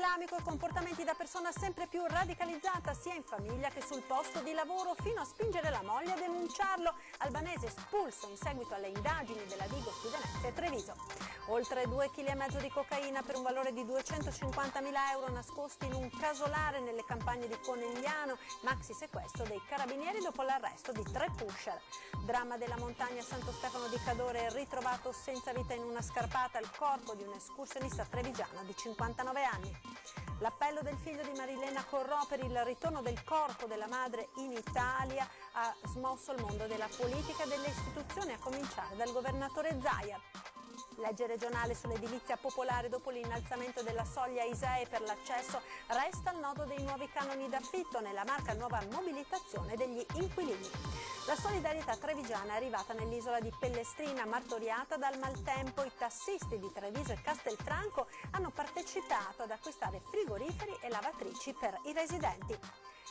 islamico e comportamenti da persona sempre più radicalizzata sia in famiglia che sul posto di lavoro, fino a spingere la moglie a denunciarlo. Albanese espulso in seguito alle indagini della Digos di Venezia e Treviso. Oltre 2,5 kg di cocaina per un valore di 250.000 euro nascosti in un casolare nelle campagne di Conegliano, maxi sequestro dei carabinieri dopo l'arresto di 3 pusher. Dramma della montagna Santo Stefano di Cadore, ritrovato senza vita in una scarpata il corpo di un escursionista trevigiano di 59 anni. L'appello del figlio di Marilena Corrò per il ritorno del corpo della madre in Italia ha smosso il mondo della politica e delle istituzioni, a cominciare dal governatore Zaia. Legge regionale sull'edilizia popolare dopo l'innalzamento della soglia ISEE per l'accesso, resta il nodo dei nuovi canoni d'affitto, nella Marca nuova mobilitazione degli inquilini. La solidarietà trevigiana è arrivata nell'isola di Pellestrina, martoriata dal maltempo. I tassisti di Treviso e Castelfranco hanno partecipato ad acquistare frigoriferi e lavatrici per i residenti.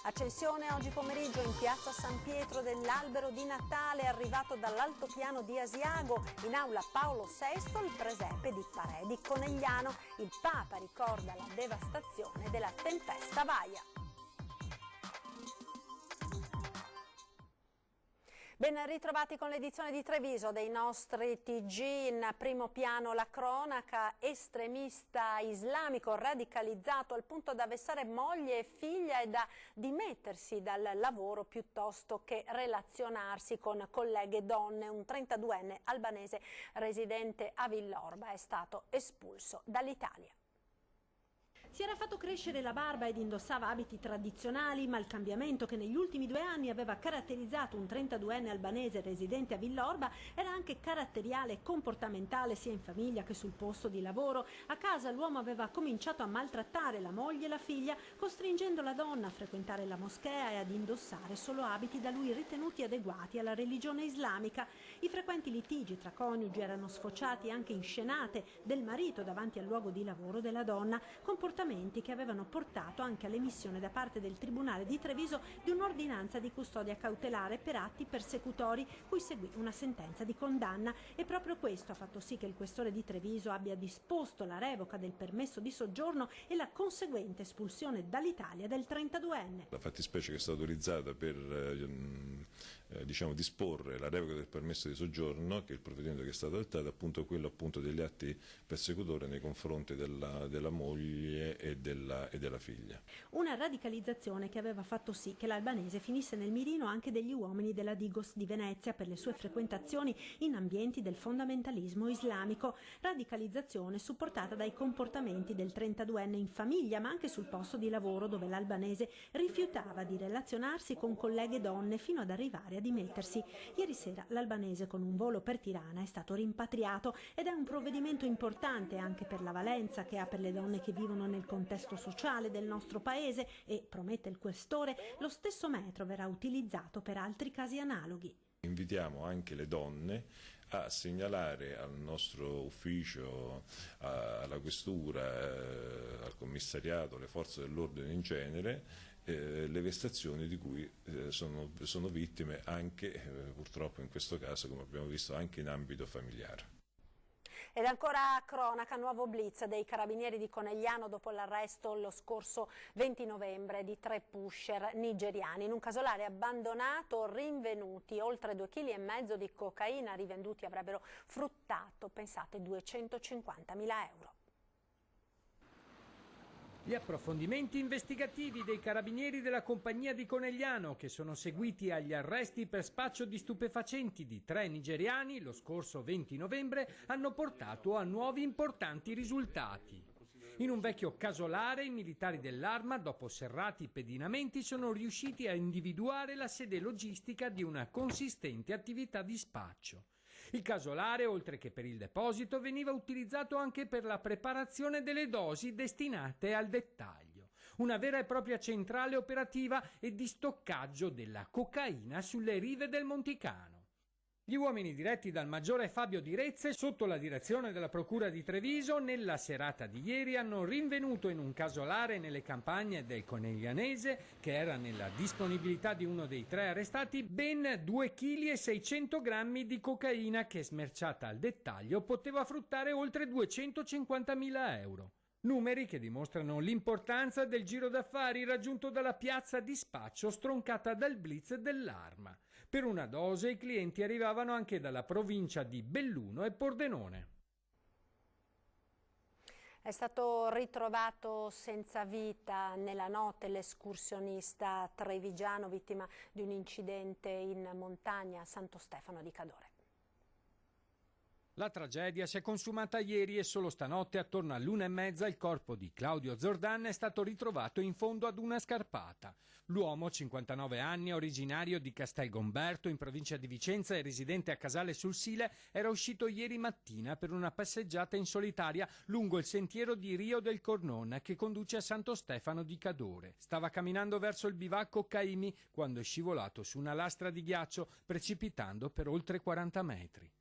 Accensione oggi pomeriggio in piazza San Pietro dell'albero di Natale arrivato dall'altopiano di Asiago, in aula Paolo VI il presepe di Parè di Conegliano. Il Papa ricorda la devastazione della tempesta Vaia. Ben ritrovati con l'edizione di Treviso dei nostri TG. In primo piano la cronaca: estremista islamico radicalizzato al punto da vessare moglie e figlia e da dimettersi dal lavoro piuttosto che relazionarsi con colleghe donne. Un 32enne albanese residente a Villorba è stato espulso dall'Italia. Si era fatto crescere la barba ed indossava abiti tradizionali, ma il cambiamento che negli ultimi 2 anni aveva caratterizzato un 32enne albanese residente a Villorba era anche caratteriale e comportamentale sia in famiglia che sul posto di lavoro. A casa l'uomo aveva cominciato a maltrattare la moglie e la figlia, costringendo la donna a frequentare la moschea e ad indossare solo abiti da lui ritenuti adeguati alla religione islamica. I frequenti litigi tra coniugi erano sfociati anche in scenate del marito davanti al luogo di lavoro della donna, comportamenti che avevano portato anche all'emissione da parte del Tribunale di Treviso di un'ordinanza di custodia cautelare per atti persecutori, cui seguì una sentenza di condanna, e proprio questo ha fatto sì che il questore di Treviso abbia disposto la revoca del permesso di soggiorno e la conseguente espulsione dall'Italia del 32enne. La fattispecie che è stata autorizzata per disporre la revoca del permesso di soggiorno, che è il provvedimento che è stato adottato, è appunto quello degli atti persecutori nei confronti della moglie e della figlia. Una radicalizzazione che aveva fatto sì che l'albanese finisse nel mirino anche degli uomini della Digos di Venezia per le sue frequentazioni in ambienti del fondamentalismo islamico. Radicalizzazione supportata dai comportamenti del 32enne in famiglia, ma anche sul posto di lavoro, dove l'albanese rifiutava di relazionarsi con colleghe donne fino ad arrivare a dimettersi. Ieri sera l'albanese, con un volo per Tirana, è stato rimpatriato ed è un provvedimento importante anche per la valenza che ha per le donne che vivono nel contesto sociale del nostro paese e, promette il questore, lo stesso metro verrà utilizzato per altri casi analoghi. Invitiamo anche le donne a segnalare al nostro ufficio, alla questura, al commissariato, alle forze dell'ordine in genere, le vessazioni di cui sono vittime anche, purtroppo in questo caso, come abbiamo visto, anche in ambito familiare. Ed ancora cronaca, nuovo blitz dei carabinieri di Conegliano dopo l'arresto lo scorso 20 novembre di 3 pusher nigeriani. In un casolare abbandonato, rinvenuti oltre 2,5 kg di cocaina, rivenduti avrebbero fruttato, pensate, 250.000 euro. Gli approfondimenti investigativi dei carabinieri della compagnia di Conegliano, che sono seguiti agli arresti per spaccio di stupefacenti di 3 nigeriani lo scorso 20 novembre, hanno portato a nuovi importanti risultati. In un vecchio casolare, i militari dell'Arma, dopo serrati pedinamenti, sono riusciti a individuare la sede logistica di una consistente attività di spaccio. Il casolare, oltre che per il deposito, veniva utilizzato anche per la preparazione delle dosi destinate al dettaglio. Una vera e propria centrale operativa e di stoccaggio della cocaina sulle rive del Monticano. Gli uomini diretti dal maggiore Fabio Di Rezze, sotto la direzione della Procura di Treviso, nella serata di ieri hanno rinvenuto in un casolare nelle campagne del Coneglianese, che era nella disponibilità di uno dei 3 arrestati, ben 2,6 kg di cocaina che, smerciata al dettaglio, poteva fruttare oltre 250.000 euro. Numeri che dimostrano l'importanza del giro d'affari raggiunto dalla piazza di spaccio stroncata dal blitz dell'Arma. Per una dose i clienti arrivavano anche dalla provincia di Belluno e Pordenone. È stato ritrovato senza vita nella notte l'escursionista trevigiano vittima di un incidente in montagna a Santo Stefano di Cadore. La tragedia si è consumata ieri e solo stanotte attorno all'1:30 il corpo di Claudio Zordan è stato ritrovato in fondo ad una scarpata. L'uomo, 59 anni, originario di Castelgomberto in provincia di Vicenza e residente a Casale sul Sile, era uscito ieri mattina per una passeggiata in solitaria lungo il sentiero di Rio del Cornon che conduce a Santo Stefano di Cadore. Stava camminando verso il bivacco Caimi quando è scivolato su una lastra di ghiaccio, precipitando per oltre 40 metri.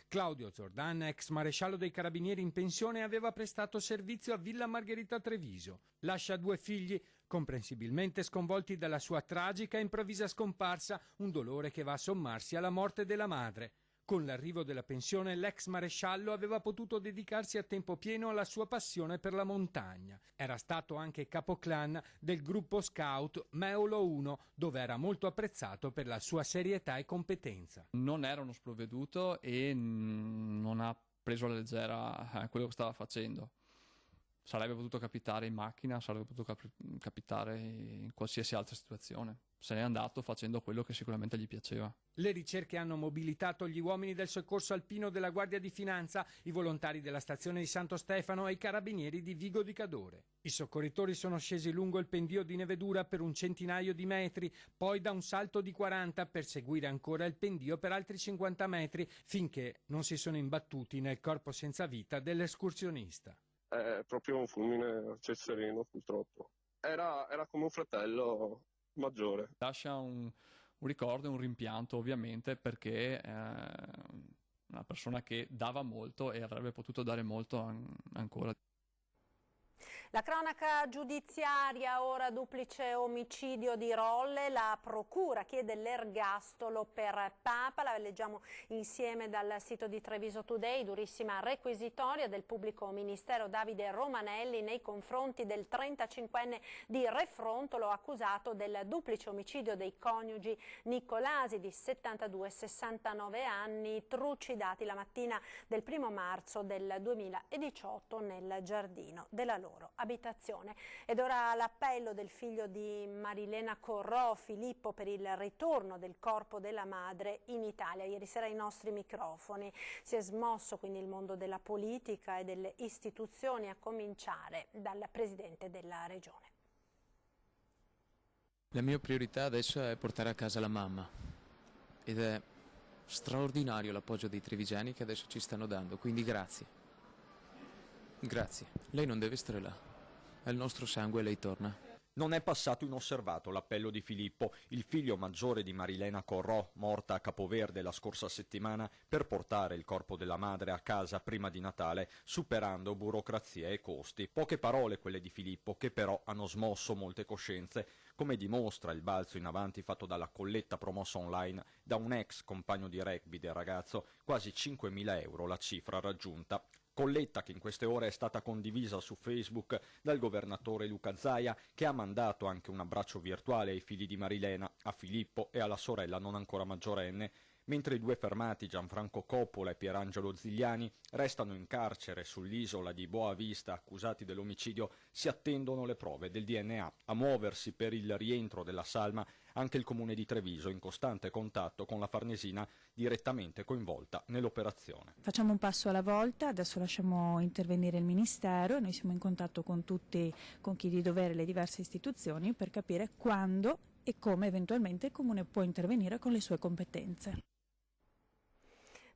Claudio Zordan, ex maresciallo dei Carabinieri in pensione, aveva prestato servizio a Villa Margherita Treviso. Lascia 2 figli, comprensibilmente sconvolti dalla sua tragica e improvvisa scomparsa, un dolore che va a sommarsi alla morte della madre. Con l'arrivo della pensione, l'ex maresciallo aveva potuto dedicarsi a tempo pieno alla sua passione per la montagna. Era stato anche capoclan del gruppo scout Meolo 1, dove era molto apprezzato per la sua serietà e competenza. Non era uno sprovveduto e non ha preso alla leggera quello che stava facendo. Sarebbe potuto capitare in macchina, sarebbe potuto capitare in qualsiasi altra situazione. Se n'è andato facendo quello che sicuramente gli piaceva. Le ricerche hanno mobilitato gli uomini del soccorso alpino della Guardia di Finanza, i volontari della stazione di Santo Stefano e i carabinieri di Vigo di Cadore. I soccorritori sono scesi lungo il pendio di Nevedura per un centinaio di metri, poi da un salto di 40 per seguire ancora il pendio per altri 50 metri, finché non si sono imbattuti nel corpo senza vita dell'escursionista. È proprio un fulmine a ciel sereno, purtroppo. Era come un fratello maggiore. Lascia un ricordo e un rimpianto, ovviamente, perché è una persona che dava molto e avrebbe potuto dare molto ancora. La cronaca giudiziaria, ora duplice omicidio di Rolle, la procura chiede l'ergastolo per Papa, la leggiamo insieme dal sito di Treviso Today, durissima requisitoria del pubblico ministero Davide Romanelli nei confronti del 35enne di Refrontolo accusato del duplice omicidio dei coniugi Nicolasi di 72 e 69 anni trucidati la mattina del 1° marzo del 2018 nel giardino della loro abitazione. Ed ora l'appello del figlio di Marilena Corrò, Filippo, per il ritorno del corpo della madre in Italia. Ieri sera ai nostri microfoni si è smosso quindi il mondo della politica e delle istituzioni, a cominciare dal presidente della regione. La mia priorità adesso è portare a casa la mamma ed è straordinario l'appoggio dei trevigiani che adesso ci stanno dando, quindi grazie. Grazie, lei non deve stare là, è il nostro sangue e lei torna. Non è passato inosservato l'appello di Filippo, il figlio maggiore di Marilena Corrò, morta a Capoverde la scorsa settimana, per portare il corpo della madre a casa prima di Natale, superando burocrazia e costi. Poche parole quelle di Filippo, che però hanno smosso molte coscienze, come dimostra il balzo in avanti fatto dalla colletta promossa online da un ex compagno di rugby del ragazzo, quasi 5.000 euro la cifra raggiunta. Colletta che in queste ore è stata condivisa su Facebook dal governatore Luca Zaia, che ha mandato anche un abbraccio virtuale ai figli di Marilena, a Filippo e alla sorella non ancora maggiorenne, mentre i 2 fermati, Gianfranco Coppola e Pierangelo Zigliani, restano in carcere sull'isola di Boa Vista accusati dell'omicidio, si attendono le prove del DNA. A muoversi per il rientro della salma anche il comune di Treviso, in costante contatto con la Farnesina direttamente coinvolta nell'operazione. Facciamo un passo alla volta, adesso lasciamo intervenire il Ministero e noi siamo in contatto con tutti, con chi di dovere, le diverse istituzioni, per capire quando e come eventualmente il comune può intervenire con le sue competenze.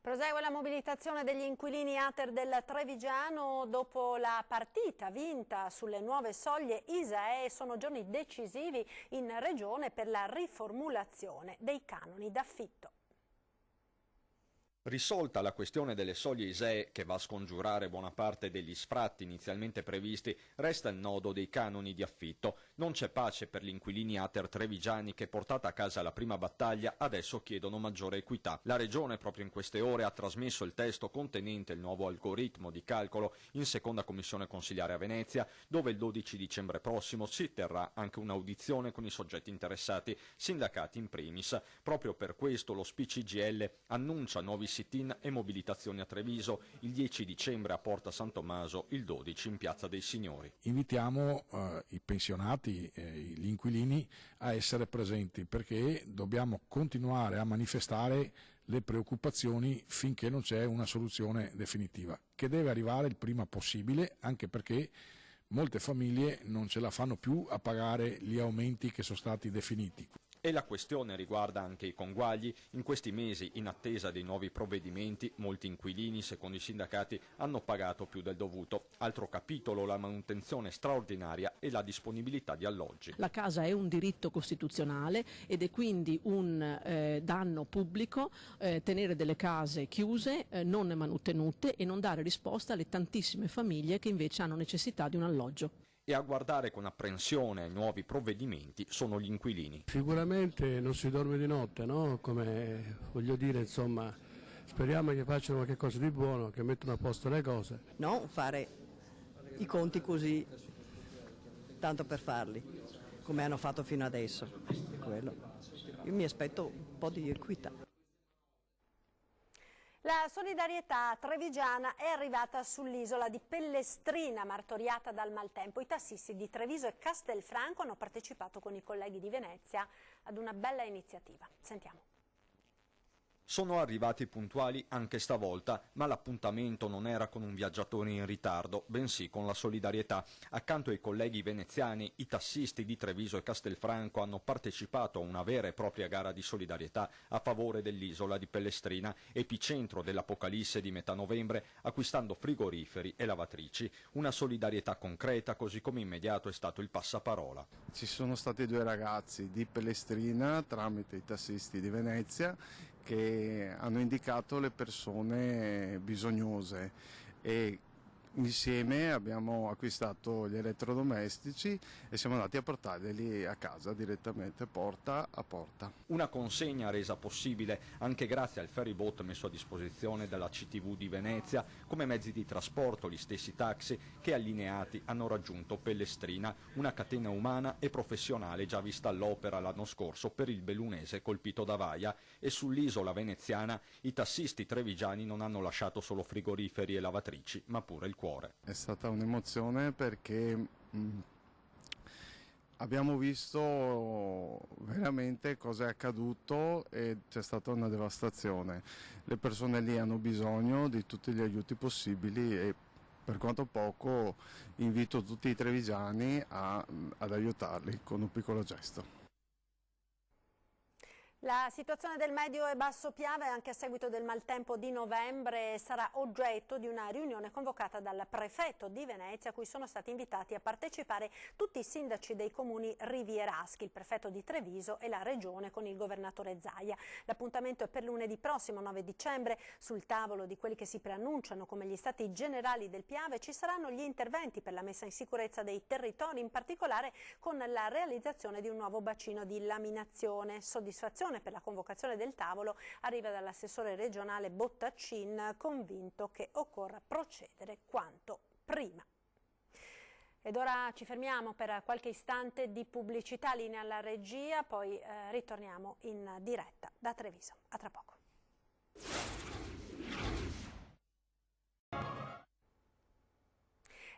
Prosegue la mobilitazione degli inquilini Ater del Trevigiano dopo la partita vinta sulle nuove soglie ISAE. Sono giorni decisivi in regione per la riformulazione dei canoni d'affitto. Risolta la questione delle soglie ISEE, che va a scongiurare buona parte degli sfratti inizialmente previsti, resta il nodo dei canoni di affitto. Non c'è pace per gli inquilini Ater trevigiani che, portata a casa la prima battaglia, adesso chiedono maggiore equità. La Regione proprio in queste ore ha trasmesso il testo contenente il nuovo algoritmo di calcolo in seconda commissione consiliare a Venezia, dove il 12 dicembre prossimo si terrà anche un'audizione con i soggetti interessati, sindacati in primis. Proprio per questo lo SPCGL annuncia nuovi sit-in e mobilitazioni a Treviso, il 10 dicembre a Porta San Tommaso, il 12 in Piazza dei Signori. Invitiamo i pensionati, gli inquilini a essere presenti, perché dobbiamo continuare a manifestare le preoccupazioni finché non c'è una soluzione definitiva, che deve arrivare il prima possibile, anche perché molte famiglie non ce la fanno più a pagare gli aumenti che sono stati definiti. E la questione riguarda anche i conguagli. In questi mesi, in attesa dei nuovi provvedimenti, molti inquilini, secondo i sindacati, hanno pagato più del dovuto. Altro capitolo, la manutenzione straordinaria e la disponibilità di alloggi. La casa è un diritto costituzionale ed è quindi un danno pubblico tenere delle case chiuse, non manutenute e non dare risposta alle tantissime famiglie che invece hanno necessità di un alloggio. E a guardare con apprensione ai nuovi provvedimenti sono gli inquilini. Sicuramente non si dorme di notte, no? Come voglio dire, insomma, speriamo che facciano qualche cosa di buono, che mettano a posto le cose. Non fare i conti così, tanto per farli, come hanno fatto fino adesso. È quello. Io mi aspetto un po' di equità. La solidarietà trevigiana è arrivata sull'isola di Pellestrina, martoriata dal maltempo. I tassisti di Treviso e Castelfranco hanno partecipato con i colleghi di Venezia ad una bella iniziativa. Sentiamo. Sono arrivati puntuali anche stavolta, ma l'appuntamento non era con un viaggiatore in ritardo, bensì con la solidarietà. Accanto ai colleghi veneziani, i tassisti di Treviso e Castelfranco hanno partecipato a una vera e propria gara di solidarietà a favore dell'isola di Pellestrina, epicentro dell'apocalisse di metà novembre, acquistando frigoriferi e lavatrici. Una solidarietà concreta, così come immediato è stato il passaparola. Ci sono stati due ragazzi di Pellestrina, tramite i tassisti di Venezia, che hanno indicato le persone bisognose e insieme abbiamo acquistato gli elettrodomestici e siamo andati a portarli a casa direttamente, porta a porta. Una consegna resa possibile anche grazie al ferryboat messo a disposizione dalla CTV di Venezia, come mezzi di trasporto gli stessi taxi che allineati hanno raggiunto Pellestrina, una catena umana e professionale già vista all'opera l'anno scorso per il bellunese colpito da Vaia, e sull'isola veneziana i tassisti trevigiani non hanno lasciato solo frigoriferi e lavatrici, ma pure il cuore. È stata un'emozione perché abbiamo visto veramente cosa è accaduto e c'è stata una devastazione. Le persone lì hanno bisogno di tutti gli aiuti possibili e per quanto poco invito tutti i trevigiani ad aiutarli con un piccolo gesto. La situazione del Medio e Basso Piave, anche a seguito del maltempo di novembre, sarà oggetto di una riunione convocata dal prefetto di Venezia, a cui sono stati invitati a partecipare tutti i sindaci dei comuni rivieraschi, il prefetto di Treviso e la regione con il governatore Zaia. L'appuntamento è per lunedì prossimo, 9 dicembre. Sul tavolo di quelli che si preannunciano come gli stati generali del Piave ci saranno gli interventi per la messa in sicurezza dei territori, in particolare con la realizzazione di un nuovo bacino di laminazione. Soddisfazione per la convocazione del tavolo arriva dall'assessore regionale Bottaccin, convinto che occorra procedere quanto prima. Ed ora ci fermiamo per qualche istante di pubblicità, linea alla regia, poi ritorniamo in diretta da Treviso. A tra poco.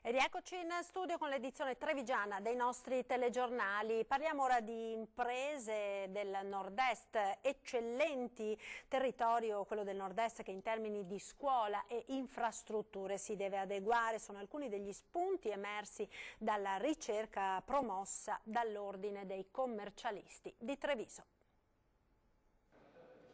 E rieccoci in studio con l'edizione trevigiana dei nostri telegiornali. Parliamo ora di imprese del nord-est, eccellenti territorio quello del nord-est che in termini di scuola e infrastrutture si deve adeguare. Sono alcuni degli spunti emersi dalla ricerca promossa dall'Ordine dei commercialisti di Treviso.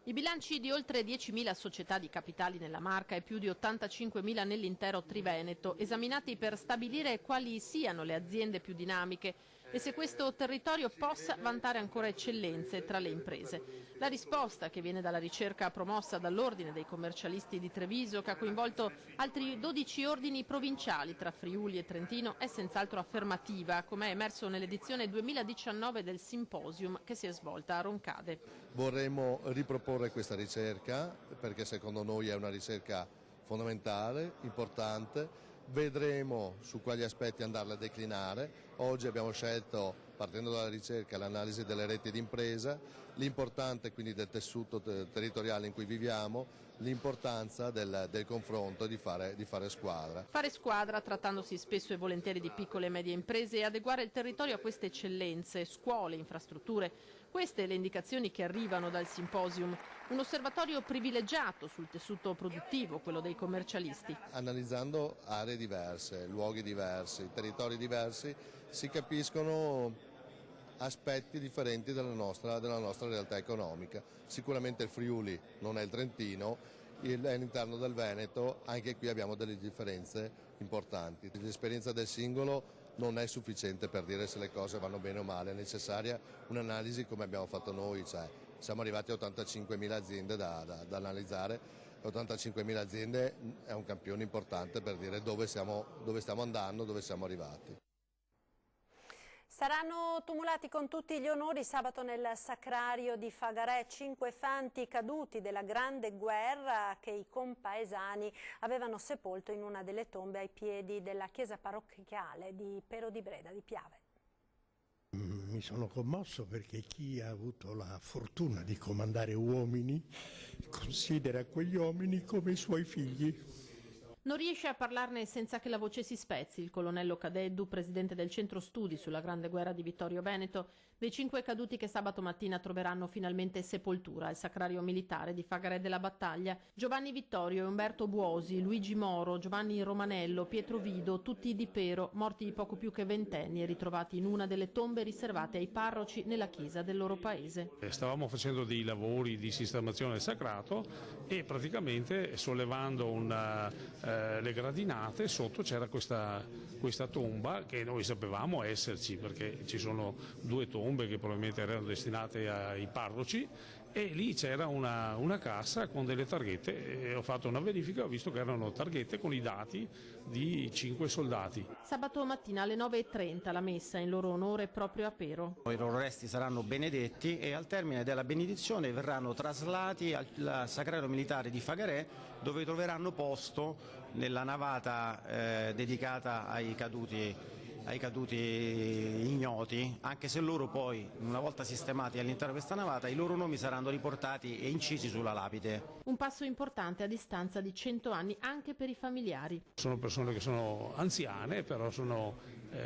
I bilanci di oltre 10.000 società di capitali nella Marca e più di 85.000 nell'intero Triveneto, esaminati per stabilire quali siano le aziende più dinamiche. e se questo territorio possa vantare ancora eccellenze tra le imprese. La risposta, che viene dalla ricerca promossa dall'Ordine dei commercialisti di Treviso, che ha coinvolto altri 12 ordini provinciali tra Friuli e Trentino, è senz'altro affermativa, come è emerso nell'edizione 2019 del Simposium che si è svolta a Roncade. Vorremmo riproporre questa ricerca perché secondo noi è una ricerca fondamentale, importante. Vedremo su quali aspetti andarla a declinare. Oggi abbiamo scelto, partendo dalla ricerca, l'analisi delle reti d'impresa, l'importante quindi del tessuto territoriale in cui viviamo, l'importanza del confronto e di fare squadra. Fare squadra, trattandosi spesso e volentieri di piccole e medie imprese, e adeguare il territorio a queste eccellenze, scuole, infrastrutture. Queste le indicazioni che arrivano dal Simposium, un osservatorio privilegiato sul tessuto produttivo, quello dei commercialisti. Analizzando aree diverse, luoghi diversi, territori diversi, si capiscono aspetti differenti della nostra realtà economica. Sicuramente il Friuli non è il Trentino, è all'interno del Veneto, anche qui abbiamo delle differenze importanti. L'esperienza del singolo non è sufficiente per dire se le cose vanno bene o male, è necessaria un'analisi come abbiamo fatto noi, cioè siamo arrivati a 85.000 aziende da analizzare, 85.000 aziende è un campione importante per dire dove stiamo andando, dove siamo arrivati. Saranno tumulati con tutti gli onori sabato nel sacrario di Fagarè 5 fanti caduti della Grande Guerra che i compaesani avevano sepolto in una delle tombe ai piedi della chiesa parrocchiale di Pero di Breda di Piave. Mi sono commosso perché chi ha avuto la fortuna di comandare uomini considera quegli uomini come i suoi figli. Non riesce a parlarne senza che la voce si spezzi il colonnello Cadeddu, presidente del centro studi sulla Grande Guerra di Vittorio Veneto, dei 5 caduti che sabato mattina troveranno finalmente sepoltura al sacrario militare di Fagarè della Battaglia. Giovanni Vittorio, Umberto Buosi, Luigi Moro, Giovanni Romanello, Pietro Vido, tutti di Pero, morti di poco più che ventenni e ritrovati in una delle tombe riservate ai parroci nella chiesa del loro paese. Stavamo facendo dei lavori di sistemazione del sacrato e praticamente sollevando le gradinate, sotto c'era questa tomba che noi sapevamo esserci perché ci sono 2 tombe che probabilmente erano destinate ai parroci e lì c'era una cassa con delle targhette e ho fatto una verifica, ho visto che erano targhette con i dati di 5 soldati. Sabato mattina alle 9:30 la messa in loro onore proprio a Pero. I loro resti saranno benedetti e al termine della benedizione verranno traslati al sacrario militare di Fagarè, dove troveranno posto nella navata dedicata ai caduti ignoti, anche se loro poi, una volta sistemati all'interno di questa navata, i loro nomi saranno riportati e incisi sulla lapide. Un passo importante a distanza di 100 anni anche per i familiari. Sono persone che sono anziane, però sono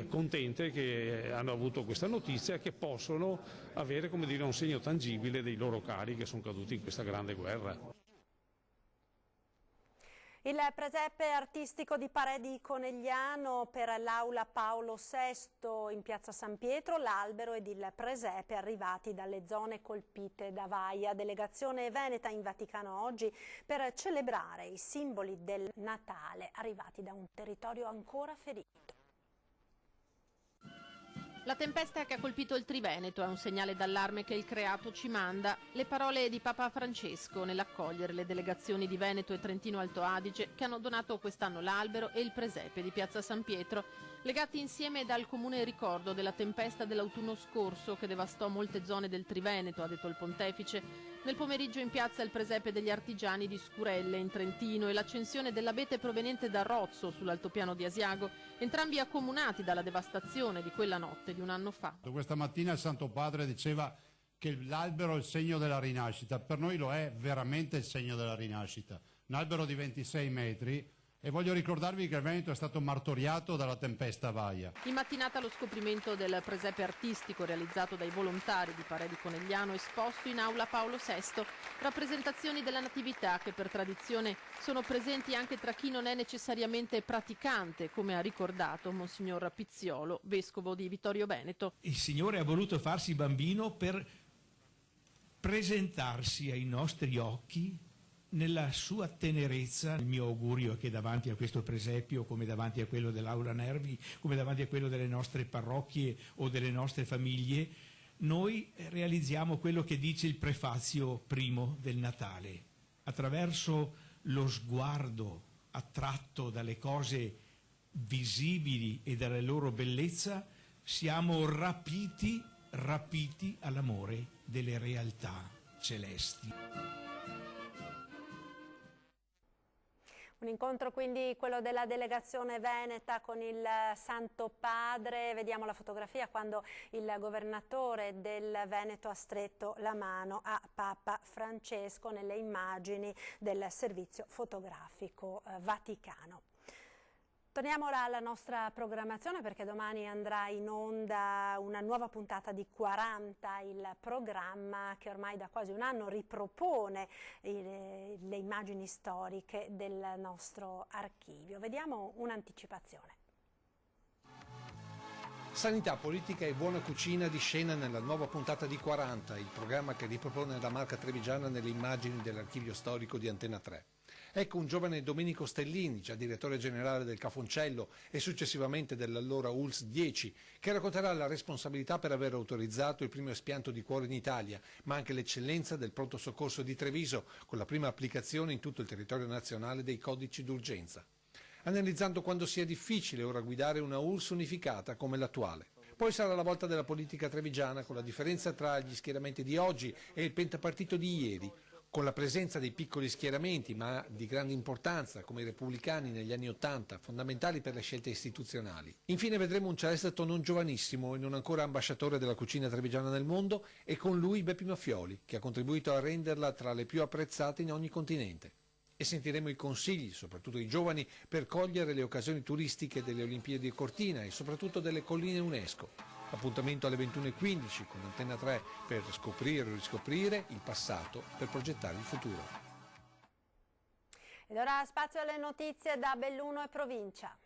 contente che hanno avuto questa notizia e che possono avere, come dire, un segno tangibile dei loro cari che sono caduti in questa grande guerra. Il presepe artistico di Parè di Conegliano per l'Aula Paolo VI in piazza San Pietro, l'albero ed il presepe arrivati dalle zone colpite da Vaia. Delegazione veneta in Vaticano oggi per celebrare i simboli del Natale arrivati da un territorio ancora ferito. La tempesta che ha colpito il Triveneto è un segnale d'allarme che il creato ci manda. Le parole di Papa Francesco nell'accogliere le delegazioni di Veneto e Trentino Alto Adige che hanno donato quest'anno l'albero e il presepe di piazza San Pietro, legati insieme dal comune ricordo della tempesta dell'autunno scorso che devastò molte zone del Triveneto, ha detto il pontefice. Nel pomeriggio in piazza il presepe degli artigiani di Scurelle in Trentino e l'accensione dell'abete proveniente da Rozzo sull'altopiano di Asiago, entrambi accomunati dalla devastazione di quella notte di un anno fa. Questa mattina il Santo Padre diceva che l'albero è il segno della rinascita, per noi lo è veramente il segno della rinascita. Un albero di 26 metri. E voglio ricordarvi che il Veneto è stato martoriato dalla tempesta Vaia. In mattinata lo scoprimento del presepe artistico realizzato dai volontari di Parè di Conegliano esposto in Aula Paolo VI, rappresentazioni della Natività che per tradizione sono presenti anche tra chi non è necessariamente praticante, come ha ricordato Monsignor Pizziolo, vescovo di Vittorio Veneto. Il Signore ha voluto farsi bambino per presentarsi ai nostri occhi nella sua tenerezza. Il mio augurio è che davanti a questo presepio, come davanti a quello dell'Aula Nervi, come davanti a quello delle nostre parrocchie o delle nostre famiglie, noi realizziamo quello che dice il prefazio primo del Natale. Attraverso lo sguardo attratto dalle cose visibili e dalla loro bellezza, siamo rapiti all'amore delle realtà celesti. Un incontro quindi quello della delegazione veneta con il Santo Padre. Vediamo la fotografia quando il governatore del Veneto ha stretto la mano a Papa Francesco nelle immagini del servizio fotografico vaticano. Torniamo ora alla nostra programmazione, perché domani andrà in onda una nuova puntata di 40, il programma che ormai da quasi un anno ripropone le immagini storiche del nostro archivio. Vediamo un'anticipazione. Sanità, politica e buona cucina di scena nella nuova puntata di 40, il programma che ripropone la marca trevigiana nelle immagini dell'archivio storico di Antena 3. Ecco un giovane Domenico Stellini, già direttore generale del Cafoncello e successivamente dell'allora ULSS 10, che racconterà la responsabilità per aver autorizzato il primo espianto di cuore in Italia, ma anche l'eccellenza del pronto soccorso di Treviso, con la prima applicazione in tutto il territorio nazionale dei codici d'urgenza. Analizzando quando sia difficile ora guidare una ULSS unificata come l'attuale. Poi sarà la volta della politica trevigiana, con la differenza tra gli schieramenti di oggi e il pentapartito di ieri, con la presenza dei piccoli schieramenti, ma di grande importanza, come i repubblicani negli anni '80, fondamentali per le scelte istituzionali. Infine vedremo un Celestato non giovanissimo e non ancora ambasciatore della cucina trevigiana nel mondo, e con lui Beppi Maffioli, che ha contribuito a renderla tra le più apprezzate in ogni continente. E sentiremo i consigli, soprattutto ai giovani, per cogliere le occasioni turistiche delle Olimpiadi di Cortina e soprattutto delle colline UNESCO. Appuntamento alle 21:15 con Antena 3 per scoprire o riscoprire il passato per progettare il futuro. Ed ora spazio alle notizie da Belluno e provincia.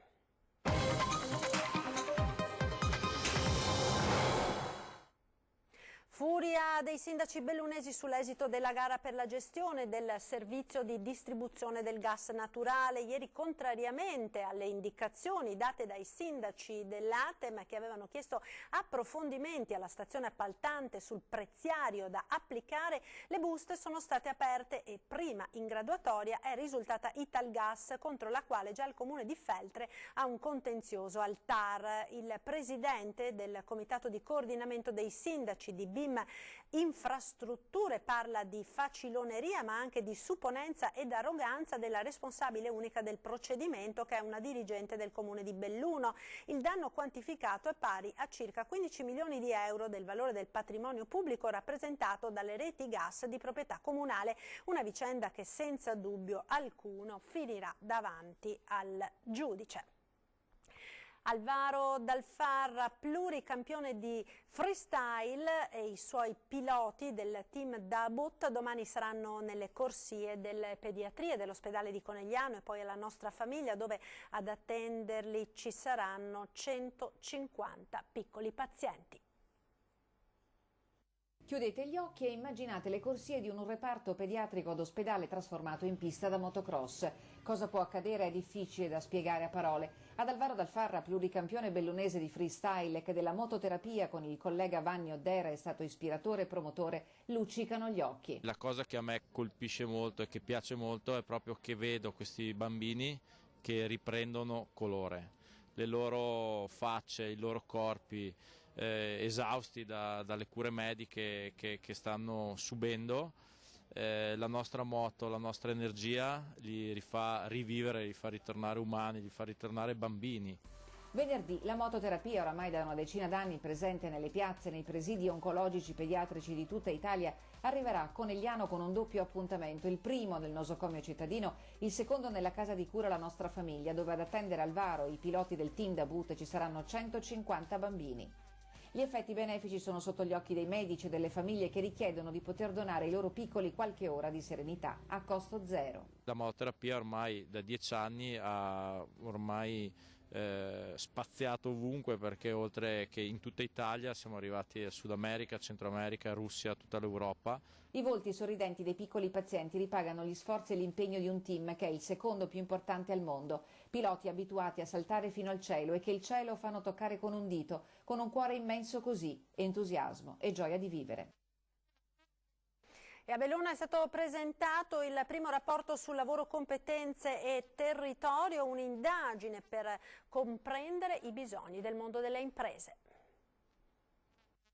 Furia dei sindaci bellunesi sull'esito della gara per la gestione del servizio di distribuzione del gas naturale. Ieri, contrariamente alle indicazioni date dai sindaci dell'ATEM, che avevano chiesto approfondimenti alla stazione appaltante sul prezziario da applicare, le buste sono state aperte e prima in graduatoria è risultata Italgas, contro la quale già il comune di Feltre ha un contenzioso al TAR. Il presidente del comitato di coordinamento dei sindaci di BIM Infrastrutture parla di faciloneria, ma anche di supponenza ed arroganza della responsabile unica del procedimento, che è una dirigente del comune di Belluno. Il danno quantificato è pari a circa 15 milioni di euro del valore del patrimonio pubblico rappresentato dalle reti gas di proprietà comunale, una vicenda che senza dubbio alcuno finirà davanti al giudice. Alvaro Dal Farra, pluricampione di freestyle, e i suoi piloti del team Dabut domani saranno nelle corsie delle pediatrie dell'ospedale di Conegliano e poi alla Nostra Famiglia, dove ad attenderli ci saranno 150 piccoli pazienti. Chiudete gli occhi e immaginate le corsie di un reparto pediatrico d'ospedale trasformato in pista da motocross. Cosa può accadere è difficile da spiegare a parole. Ad Alvaro Dal Farra, pluricampione bellunese di freestyle, che della mototerapia con il collega Vanni Oddera è stato ispiratore e promotore, luccicano gli occhi. La cosa che a me colpisce molto e che piace molto è proprio che vedo questi bambini che riprendono colore. Le loro facce, i loro corpi, esausti dalle cure mediche che stanno subendo, la nostra moto, la nostra energia li rifà rivivere, li fa ritornare umani, li fa ritornare bambini. Venerdì la mototerapia, oramai da una decina d'anni presente nelle piazze e nei presidi oncologici pediatrici di tutta Italia, arriverà a Conegliano con un doppio appuntamento, il primo nel nosocomio cittadino, il secondo nella casa di cura La Nostra Famiglia, dove ad attendere Alvaro e i piloti del team Dabut ci saranno 150 bambini. Gli effetti benefici sono sotto gli occhi dei medici e delle famiglie, che richiedono di poter donare ai loro piccoli qualche ora di serenità a costo zero. La mototerapia ormai da 10 anni ha ormai spaziato ovunque, perché oltre che in tutta Italia siamo arrivati a Sud America, Centro America, Russia, tutta l'Europa. I volti sorridenti dei piccoli pazienti ripagano gli sforzi e l'impegno di un team che è il secondo più importante al mondo. Piloti abituati a saltare fino al cielo e che il cielo fanno toccare con un dito, con un cuore immenso così, entusiasmo e gioia di vivere. E a Belluno è stato presentato il primo rapporto sul lavoro, competenze e territorio, un'indagine per comprendere i bisogni del mondo delle imprese.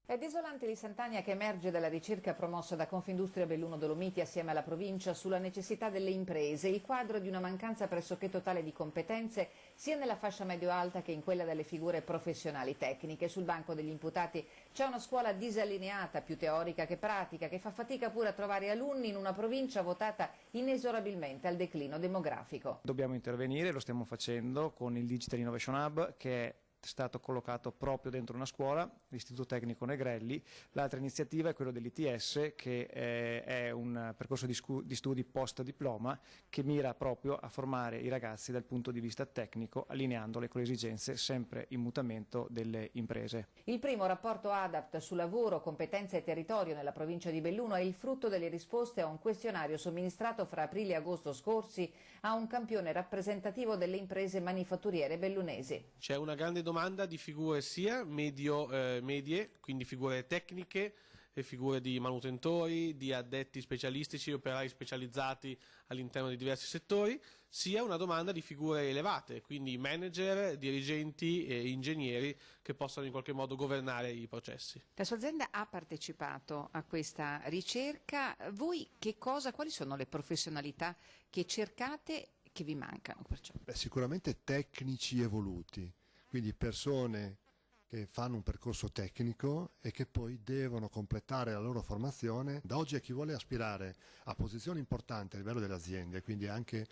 È desolante l'istantanea che emerge dalla ricerca promossa da Confindustria Belluno Dolomiti assieme alla provincia sulla necessità delle imprese, il quadro di una mancanza pressoché totale di competenze sia nella fascia medio-alta che in quella delle figure professionali tecniche. Sul banco degli imputati c'è una scuola disallineata, più teorica che pratica, che fa fatica pure a trovare alunni in una provincia votata inesorabilmente al declino demografico. Dobbiamo intervenire, lo stiamo facendo con il Digital Innovation Hub, che è stato collocato proprio dentro una scuola, l'Istituto Tecnico Negrelli. L'altra iniziativa è quello dell'ITS, che è un percorso di studi post diploma che mira proprio a formare i ragazzi dal punto di vista tecnico, allineandole con le esigenze sempre in mutamento delle imprese. Il primo rapporto ADAPT su lavoro, competenze e territorio nella provincia di Belluno è il frutto delle risposte a un questionario somministrato fra aprile e agosto scorsi a un campione rappresentativo delle imprese manifatturiere bellunesi. C'è una grande domanda di figure sia medie, quindi figure tecniche, e figure di manutentori, di addetti specialistici, operai specializzati all'interno di diversi settori, sia una domanda di figure elevate, quindi manager, dirigenti e ingegneri che possano in qualche modo governare i processi. La sua azienda ha partecipato a questa ricerca. Voi quali sono le professionalità che cercate e che vi mancano perciò? Sicuramente tecnici evoluti, quindi persone che fanno un percorso tecnico e che poi devono completare la loro formazione. Da oggi a chi vuole aspirare a posizioni importanti a livello delle aziende, quindi anche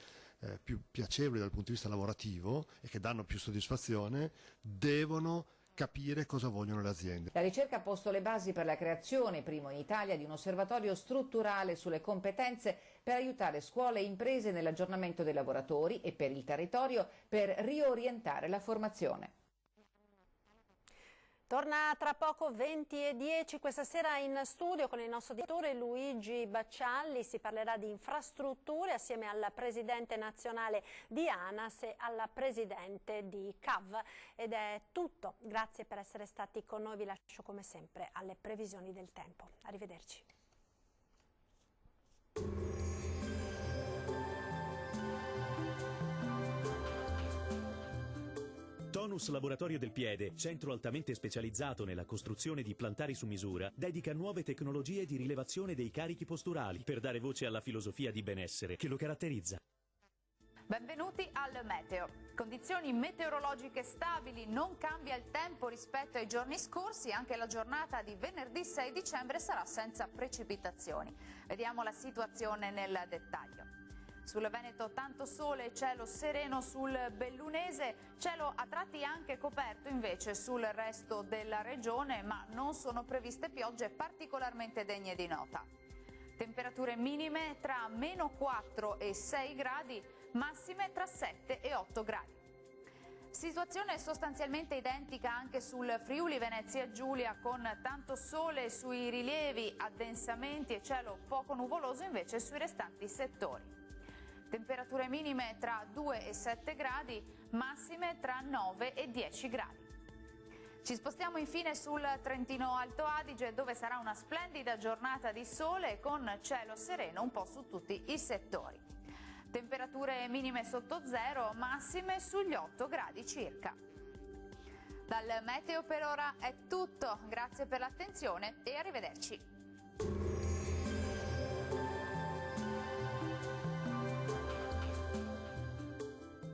più piacevoli dal punto di vista lavorativo e che danno più soddisfazione, devono capire cosa vogliono le aziende. La ricerca ha posto le basi per la creazione, primo in Italia, di un osservatorio strutturale sulle competenze per aiutare scuole e imprese nell'aggiornamento dei lavoratori e per il territorio per riorientare la formazione. Torna tra poco 20:10, questa sera in studio con il nostro direttore Luigi Baccialli si parlerà di infrastrutture assieme al presidente nazionale di ANAS e alla presidente di CAV. Ed è tutto, grazie per essere stati con noi, vi lascio come sempre alle previsioni del tempo. Arrivederci. Tonus Laboratorio del Piede, centro altamente specializzato nella costruzione di plantari su misura, dedica nuove tecnologie di rilevazione dei carichi posturali per dare voce alla filosofia di benessere che lo caratterizza. Benvenuti al Meteo. Condizioni meteorologiche stabili, non cambia il tempo rispetto ai giorni scorsi, anche la giornata di venerdì 6 dicembre sarà senza precipitazioni. Vediamo la situazione nel dettaglio. Sul Veneto tanto sole e cielo sereno sul bellunese, cielo a tratti anche coperto invece sul resto della regione, ma non sono previste piogge particolarmente degne di nota. Temperature minime tra -4 e 6 gradi, massime tra 7 e 8 gradi. Situazione sostanzialmente identica anche sul Friuli Venezia Giulia, con tanto sole sui rilievi, addensamenti e cielo poco nuvoloso invece sui restanti settori. Temperature minime tra 2 e 7 gradi, massime tra 9 e 10 gradi. Ci spostiamo infine sul Trentino Alto Adige, dove sarà una splendida giornata di sole con cielo sereno un po' su tutti i settori. Temperature minime sotto zero, massime sugli 8 gradi circa. Dal meteo per ora è tutto, grazie per l'attenzione e arrivederci.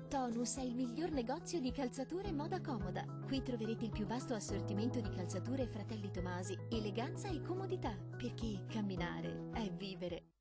Tonus è il miglior negozio di calzature moda comoda. Qui troverete il più vasto assortimento di calzature Fratelli Tomasi, eleganza e comodità, perché camminare è vivere.